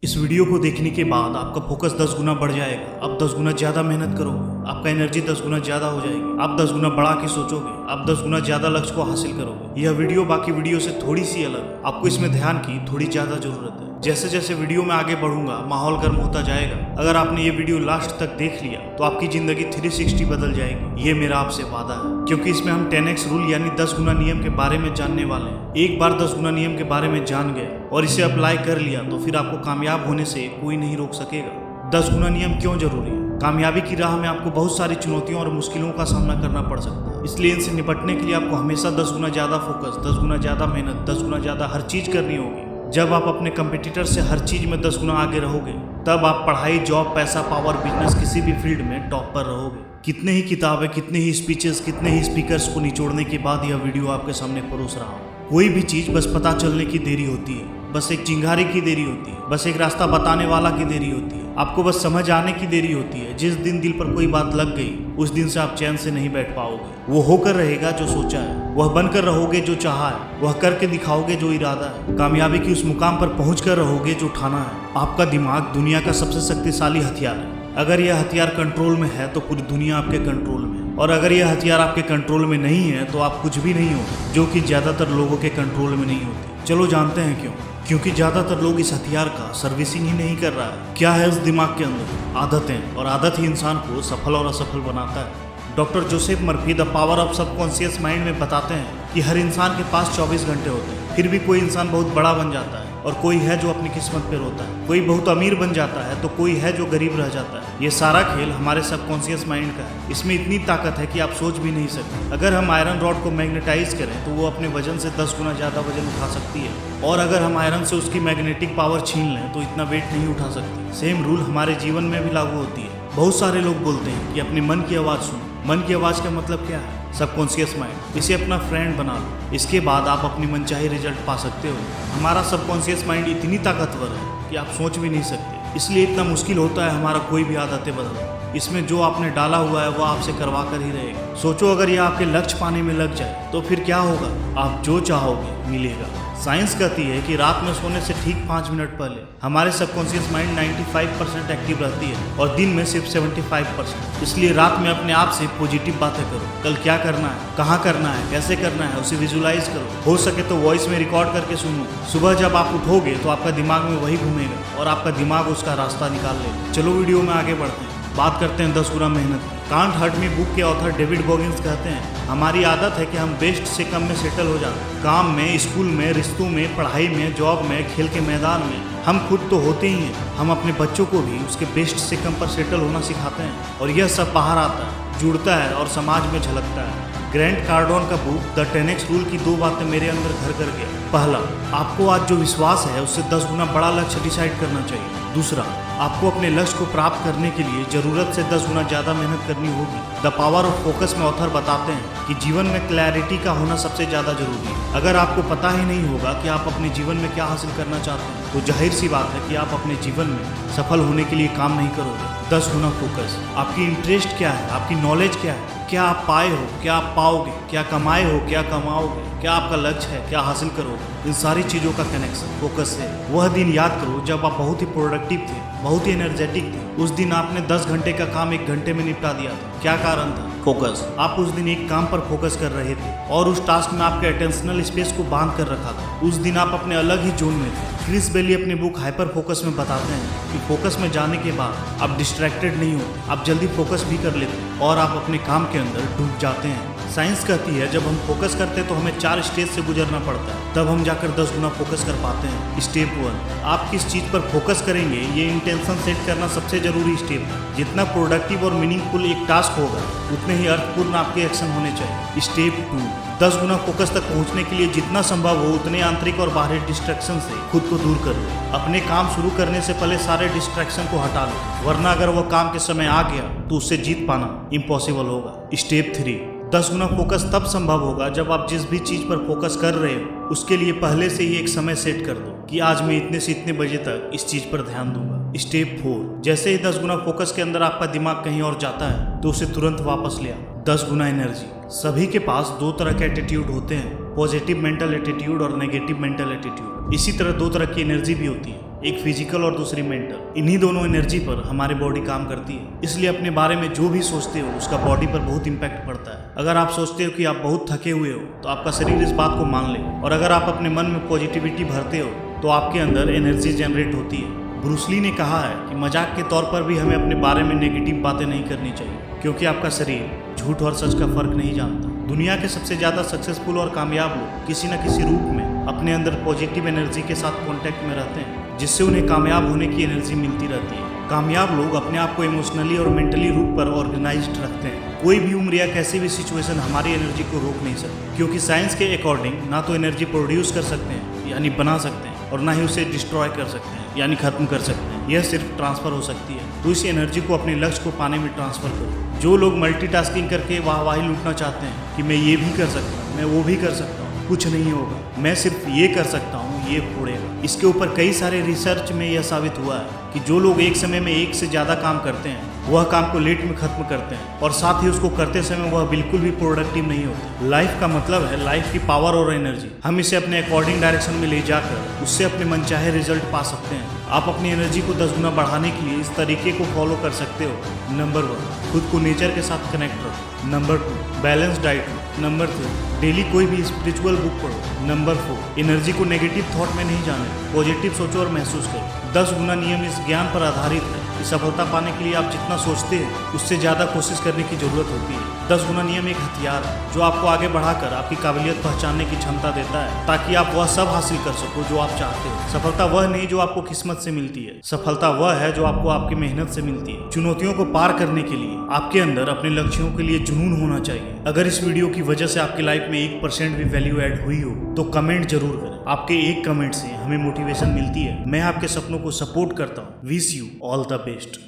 इस वीडियो को देखने के बाद आपका फोकस 10 गुना बढ़ जाएगा। आप 10 गुना ज्यादा मेहनत करोगे, आपका एनर्जी 10 गुना ज्यादा हो जाएगी, आप 10 गुना बढ़ा के सोचोगे, आप 10 गुना ज्यादा लक्ष्य को हासिल करोगे। यह वीडियो बाकी वीडियो से थोड़ी सी अलग, आपको इसमें ध्यान की थोड़ी ज्यादा जरूरत है। जैसे जैसे वीडियो में आगे बढ़ूंगा माहौल गर्म होता जाएगा। अगर आपने ये वीडियो लास्ट तक देख लिया तो आपकी जिंदगी 360 बदल जाएगी, ये मेरा आपसे वादा है। क्योंकि इसमें हम 10x रूल यानी 10 गुना नियम के बारे में जानने वाले हैं। एक बार 10 गुना नियम के बारे में जान गए और इसे अप्लाई कर लिया तो फिर आपको कामयाब होने से कोई नहीं रोक सकेगा। 10 गुना नियम क्यों जरूरी है? कामयाबी की राह में आपको बहुत सारी चुनौतियों और मुश्किलों का सामना करना पड़ सकता है, इसलिए इनसे निपटने के लिए आपको हमेशा 10 गुना ज्यादा फोकस, 10 गुना ज्यादा मेहनत, 10 गुना ज्यादा हर चीज करनी होगी। जब आप अपने कंपटीटर से हर चीज में 10 गुना आगे रहोगे तब आप पढ़ाई, जॉब, पैसा, पावर, बिजनेस किसी भी फील्ड में टॉप पर रहोगे। कितने ही किताबें, कितने ही स्पीचेस, कितने ही स्पीकर्स को निचोड़ने के बाद यह वीडियो आपके सामने परोस रहा हूँ। कोई भी चीज बस पता चलने की देरी होती है, बस एक चिंगारी की देरी होती है, बस एक रास्ता बताने वाला की देरी होती है, आपको बस समझ आने की देरी होती है। जिस दिन दिल पर कोई बात लग गई उस दिन से आप चैन से नहीं बैठ पाओगे। वो होकर रहेगा जो सोचा है, वह बनकर रहोगे जो चाहा है, वह करके दिखाओगे जो इरादा है। कामयाबी की उस मुकाम पर पहुंच कर रहोगे जो ठाना है। आपका दिमाग दुनिया का सबसे शक्तिशाली हथियार है। अगर यह हथियार कंट्रोल में है तो पूरी दुनिया आपके कंट्रोल में है, और अगर यह हथियार आपके कंट्रोल में नहीं है तो आप कुछ भी नहीं हो, जो कि ज्यादातर लोगों के कंट्रोल में नहीं होती। चलो जानते हैं क्यों। क्योंकि ज्यादातर लोग इस हथियार का सर्विसिंग ही नहीं कर रहा है। क्या है उस दिमाग के अंदर? आदतें, और आदत ही इंसान को सफल और असफल बनाता है। Doctor Joseph Murphy the power of subconscious mind में बताते हैं कि हर इंसान के पास 24 घंटे होते हैं, फिर भी कोई इंसान बहुत बड़ा बन जाता है और कोई है जो अपनी किस्मत पे रोता है। कोई बहुत अमीर बन जाता है तो कोई है जो गरीब रह जाता है। ये सारा खेल हमारे सबकॉन्शियस माइंड का है। इसमें इतनी ताकत है कि आप सोच भी नहीं सकते। अगर हम आयरन रॉड को मैग्नेटाइज करें तो वो अपने वजन से 10 गुना ज्यादा वजन उठा सकती है, और अगर हम आयरन से उसकी मैग्नेटिक पावर छीन लें तो इतना वेट नहीं उठा सकती। सेम रूल हमारे जीवन में भी लागू होती है। बहुत सारे लोग बोलते हैं कि अपने मन की आवाज़ सुनो। मन की आवाज़ का मतलब क्या है? Subconscious mind. इसे अपना फ्रेंड बना लो, इसके बाद आप अपनी मनचाही रिजल्ट पा सकते हो। हमारा सबकॉन्शियस माइंड इतनी ताकतवर है कि आप सोच भी नहीं सकते, इसलिए इतना मुश्किल होता है हमारा कोई भी आदतें बदलना। इसमें जो आपने डाला हुआ है वो आपसे करवा कर ही रहेगा। सोचो अगर यह आपके लक्ष्य पाने में लग जाए तो फिर क्या होगा? आप जो चाहोगे मिलेगा। साइंस कहती है कि रात में सोने से ठीक 5 मिनट पहले हमारे सबकॉन्शियस माइंड 95% एक्टिव रहती है और दिन में सिर्फ 75%। इसलिए रात में अपने आप से पॉजिटिव बातें करो। कल क्या करना है, कहाँ करना है, कैसे करना है, उसे विजुलाइज करो। हो सके तो वॉइस में रिकॉर्ड करके सुनो। सुबह जब आप उठोगे तो आपका दिमाग में वही घूमेगा और आपका दिमाग उसका रास्ता निकाल लेगा। चलो वीडियो में आगे बढ़ते हैं। बात करते हैं 10 गुना मेहनत की। कांट हर्ट मी बुक के ऑथर डेविड गॉगिंस कहते हैं, हमारी आदत है कि हम बेस्ट से कम में सेटल हो जाते हैं। काम में, स्कूल में, रिश्तों में, पढ़ाई में, जॉब में, खेल के मैदान में हम खुद तो होते ही हैं, हम अपने बच्चों को भी उसके बेस्ट से कम पर सेटल होना सिखाते हैं। और यह सब बाहर आता है, जुड़ता है और समाज में झलकता है। ग्रैंट कार्डोन का बुक द 10x रूल की 2 बातें मेरे अंदर घर कर गया। पहला, आपको आज जो विश्वास है उससे 10 गुना बड़ा लक्ष्य डिसाइड करना चाहिए। दूसरा, आपको अपने लक्ष्य को प्राप्त करने के लिए जरूरत से 10 गुना ज्यादा मेहनत करनी होगी। द पावर ऑफ फोकस में ऑथर बताते हैं कि जीवन में क्लैरिटी का होना सबसे ज्यादा जरूरी है। अगर आपको पता ही नहीं होगा कि आप अपने जीवन में क्या हासिल करना चाहते हैं तो जाहिर सी बात है कि आप अपने जीवन में सफल होने के लिए काम नहीं करोगे। 10 गुना फोकस। आपकी इंटरेस्ट क्या है? आपकी नॉलेज क्या है? क्या आप पाए हो, क्या आप पाओगे, क्या कमाए हो, क्या कमाओगे, क्या आपका लक्ष्य है, क्या हासिल करोगे? इन सारी चीज़ों का कनेक्शन फोकस से। वह दिन याद करो जब आप बहुत ही प्रोडक्टिव थे, बहुत ही एनर्जेटिक थे। उस दिन आपने 10 घंटे का काम 1 घंटे में निपटा दिया था। क्या कारण था? फोकस। आप उस दिन एक काम पर फोकस कर रहे थे और उस टास्क में आपके अटेंशनल स्पेस को बांध कर रखा था। उस दिन आप अपने अलग ही जोन में थे। क्रिस बेली अपनी बुक हाइपर फोकस में बताते हैं कि फोकस में जाने के बाद आप डिस्ट्रैक्टेड नहीं होते, आप जल्दी फोकस भी कर लेते हैं और आप अपने काम के अंदर डूब जाते हैं। साइंस कहती है जब हम फोकस करते हैं तो हमें 4 स्टेज से गुजरना पड़ता है, तब हम जाकर 10 गुना फोकस कर पाते हैं। स्टेप 1, आप किस चीज़ पर फोकस करेंगे ये इंटेंशन सेट करना सबसे जरूरी स्टेप है। जितना प्रोडक्टिव और मीनिंगफुल एक टास्क होगा उतने ही अर्थपूर्ण आपके एक्शन होने चाहिए। स्टेप 2, 10 गुना फोकस तक पहुंचने के लिए जितना संभव हो उतने आंतरिक और बाहरी डिस्ट्रैक्शन से खुद को दूर करो। अपने काम शुरू करने से पहले सारे डिस्ट्रैक्शन को हटा लो, वरना अगर वो काम के समय आ गया तो उससे जीत पाना इम्पॉसिबल होगा। स्टेप 3, 10 गुना फोकस तब संभव होगा जब आप जिस भी चीज पर फोकस कर रहे हो उसके लिए पहले से ही एक समय सेट कर दो कि आज मैं इतने से इतने बजे तक इस चीज पर ध्यान दूंगा। स्टेप 4, जैसे ही 10 गुना फोकस के अंदर आपका दिमाग कहीं और जाता है तो उसे तुरंत वापस ले आओ। 10 गुना एनर्जी। सभी के पास 2 तरह के एटीट्यूड होते हैं, पॉजिटिव मेंटल एटीट्यूड और नेगेटिव मेंटल एटीट्यूड। इसी तरह 2 तरह की एनर्जी भी होती है, एक फिजिकल और दूसरी मेंटल। इन्हीं दोनों एनर्जी पर हमारी बॉडी काम करती है, इसलिए अपने बारे में जो भी सोचते हो उसका बॉडी पर बहुत इंपैक्ट पड़ता है। अगर आप सोचते हो कि आप बहुत थके हुए हो तो आपका शरीर इस बात को मान ले, और अगर आप अपने मन में पॉजिटिविटी भरते हो तो आपके अंदर एनर्जी जनरेट होती है। ब्रूस ली ने कहा है कि मजाक के तौर पर भी हमें अपने बारे में नेगेटिव बातें नहीं करनी चाहिए, क्योंकि आपका शरीर झूठ और सच का फर्क नहीं जानता। दुनिया के सबसे ज़्यादा सक्सेसफुल और कामयाब लोग किसी न किसी रूप में अपने अंदर पॉजिटिव एनर्जी के साथ कांटेक्ट में रहते हैं, जिससे उन्हें कामयाब होने की एनर्जी मिलती रहती है। कामयाब लोग अपने आप को इमोशनली और मेंटली रूप पर ऑर्गेनाइज्ड रखते हैं। कोई भी उम्र या कैसी भी सिचुएशन हमारी एनर्जी को रोक नहीं सकती, क्योंकि साइंस के अकॉर्डिंग ना तो एनर्जी प्रोड्यूस कर सकते हैं यानी बना सकते हैं, और ना ही उसे डिस्ट्रॉय कर सकते हैं यानी खत्म कर सकते हैं। यह सिर्फ ट्रांसफर हो सकती है। तो इस एनर्जी को अपने लक्ष्य को पाने में ट्रांसफर करो। जो लोग मल्टीटास्किंग करके वाहवाही लूटना चाहते हैं कि मैं ये भी कर सकता हूँ, मैं वो भी कर सकता हूँ, कुछ नहीं होगा, मैं सिर्फ ये कर सकता हूँ, ये फोड़ेगा। इसके ऊपर कई सारे रिसर्च में यह साबित हुआ है कि जो लोग एक समय में एक से ज़्यादा काम करते हैं वह काम को लेट में खत्म करते हैं, और साथ ही उसको करते समय वह बिल्कुल भी प्रोडक्टिव नहीं होते। लाइफ का मतलब है लाइफ की पावर और एनर्जी। हम इसे अपने अकॉर्डिंग डायरेक्शन में ले जाकर उससे अपने मनचाहे रिजल्ट पा सकते हैं। आप अपनी एनर्जी को 10 गुना बढ़ाने के लिए इस तरीके को फॉलो कर सकते हो। नंबर 1, खुद को नेचर के साथ कनेक्ट रखो। नंबर 2, बैलेंस डाइट लो। नंबर 3, डेली कोई भी स्पिरिचुअल बुक पढ़ो। नंबर 4, एनर्जी को नेगेटिव थॉट में नहीं जाने, पॉजिटिव सोचो और महसूस करो। 10 गुना नियम इस ज्ञान पर आधारित है कि सफलता पाने के लिए आप जितना सोचते हैं उससे ज़्यादा कोशिश करने की जरूरत होती है। 10 गुना नियम एक हथियार है जो आपको आगे बढ़ाकर आपकी काबिलियत पहचानने की क्षमता देता है, ताकि आप वह सब हासिल कर सको जो आप चाहते हो। सफलता वह नहीं जो आपको किस्मत से मिलती है, सफलता वह है जो आपको आपकी मेहनत से मिलती है। चुनौतियों को पार करने के लिए आपके अंदर अपने लक्ष्यों के लिए जुनून होना चाहिए। अगर इस वीडियो की वजह से आपकी लाइफ में 1% भी वैल्यू ऐड हुई हो तो कमेंट जरूर करें। आपके एक कमेंट से हमें मोटिवेशन मिलती है। मैं आपके सपनों को सपोर्ट करता हूँ। Wish you all the best.